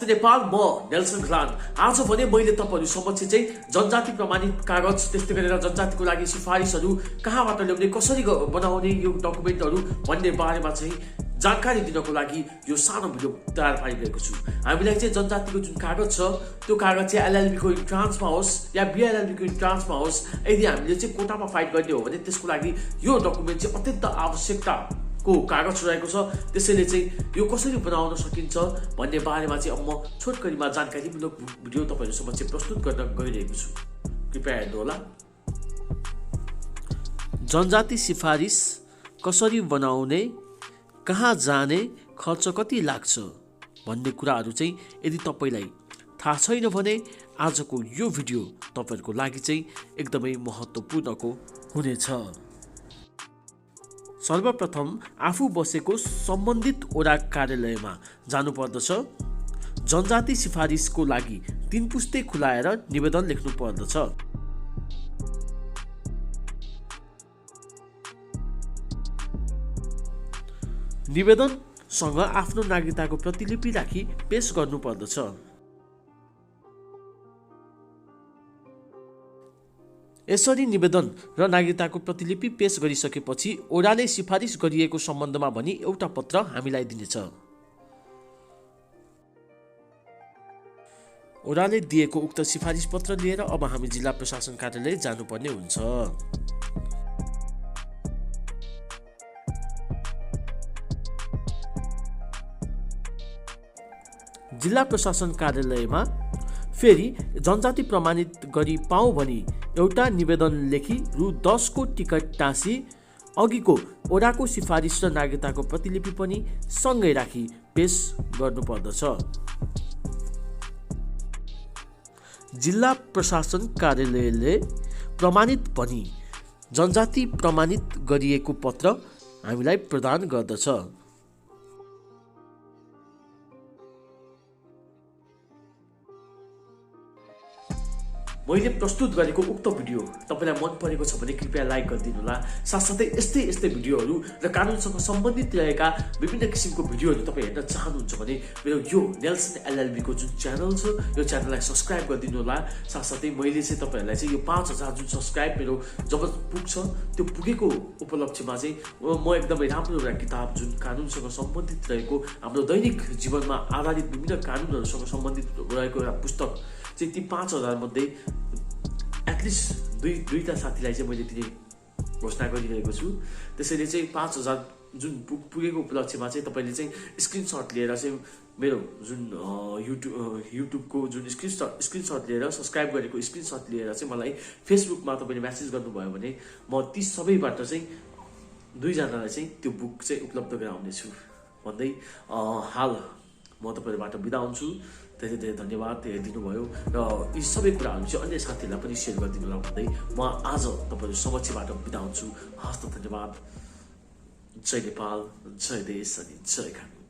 नेपाल म नेल्सन ग्लान आज भने मैले तपाईहरु समक्ष चाहिँ जनजाति प्रमाणित कागज त्यस्तै गरेर जनजातिको लागि सिफारिसहरु कहाँबाट ल्याउने कसरी बनाउने यो डकुमेन्टहरु भन्ने बारेमा चाहिँ जानकारी दिनको लागि यो सानो भिडियो तयार पारिरहेको छु। हामीलाई चाहिँ जनजातिको जुन कागज छ त्यो कागज चाहिँ LLB को इन्ट्रान्समा होस् या B A LL.B को इन्ट्रान्समा होस्, यदि हामीले चाहिँ कोटामा फाइट गर्ने हो भने त्यसको लागि यो डकुमेन्ट चाहिँ अत्यन्त आवश्यकता को कागज रहेको छ। त्यसैले चाहिँ यो कसरी बनाउन सकिन्छ भन्ने बारेमा चाहिँ अब म छोटकरीमा जानकारीमूलक भिडियो तपाईहरु समक्ष प्रस्तुत गर्न गइरहेको छु। कृपया हेर्नु होला। जनजाति सिफारिस कसरी बनाउने, कहाँ जाने, खर्च कति लाग्छ भन्ने कुराहरु चाहिँ यदि तपाईलाई थाहा छैन भने आजको यो भिडियो तपाईहरुको लागि चाहिँ एकदमै महत्त्वपूर्णको हुनेछ। सर्वप्रथम आफू बसेको सम्बन्धित वडा कार्यालयमा जानुपर्दछ। जनजाति सिफारिसको लागि 3 पुस्ते खुलाएर निवेदन लेख्नु पर्दछ। निवेदनसँग आफ्नो नागरिकताको प्रतिलिपि राखी पेश गर्नुपर्दछ। यसरी निवेदन र नागरिकताको प्रतिलिपि पेश गरिसकेपछि ओडाले सिफारिस गरिएको सम्बन्धमा भनी एउटा पत्र हामीलाई दिनेछ। ओडाले दिएको उक्त सिफारिस पत्र लिएर अब हामी जिल्ला प्रशासन कार्यालय जानुपर्ने हुन्छ। जिल्ला प्रशासन कार्यालयमा फेरि जनजाति प्रमाणित गरी पाऊ भनी एउटा निवेदन लेखी रु 10 को टिकट टाँसी अघिको ओडाको सिफारिस र नागरिकताको प्रतिलिपि पनि सँगै राखी पेश गर्नुपर्दछ। जिल्ला प्रशासन कार्यालयले प्रमाणित भनी जनजाति प्रमाणित गरिएको पत्र हामीलाई प्रदान गर्दछ। मैले प्रस्तुत गरेको उक्त भिडियो तपाईलाई मन परेको छ भने कृपया लाइक गरिदिनु होला। साथसाथै यस्तै भिडियोहरू र कानुनसँग सम्बन्धित रहेका विभिन्न किसिमको भिडियोहरू तपाई हेर्न चाहनुहुन्छ भने मेरो यो नेल्सन LLB को जुन च्यानल छ यो च्यानललाई सब्स्क्राइब गरिदिनु होला। साथसाथै मैले चाहिँ तपाईहरुलाई चाहिँ यो 5000 जुन सब्स्क्राइब मेरो जब पुग्छ त्यो पुगेको उपलक्ष्यमा चाहिँ म एकदमै राम्रो एउटा किताब जुन कानुनसँग सम्बन्धित रहेको हाम्रो दैनिक जीवनमा आधारित विभिन्न कानुनहरुसँग सम्बन्धित रहेको एउटा पुस्तक चाहिँ ती 5000 मध्ये एटलिस्ट दुईटा साथीलाई चाहिँ मैले दिने घोषणा गरिरहेको छु। त्यसैले चाहिँ 5000 जुन पुगेको उपलक्ष्यमा चाहिँ तपाईले चाहिँ स्क्रिनशट लिएर चाहिँ मेरो जुन युट्युबको जुन स्क्रिनशट लिएर सब्स्क्राइब गरेको स्क्रिनशट लिएर चाहिँ मलाई फेसबुकमा तपाईले मेसेज गर्नुभयो भने म ती सबैबाट चाहिँ 2 जनालाई चाहिँ त्यो बुक चाहिँ उपलब्ध गराउने छु भन्दै हाल म तपाईहरुबाट बिदा हुन्छु। धेरै धन्यवाद दिनुभयो र यी सबै कुराहरु चाहिँ अन्य साथीहरुलाई पनि शेयर गरिदिनु होला भन्दै म आज तपाईहरु समक्षबाट बिदा हुन्छु। हस्त धन्यवाद। जय नेपाल, जय देश अनि जय कानुन।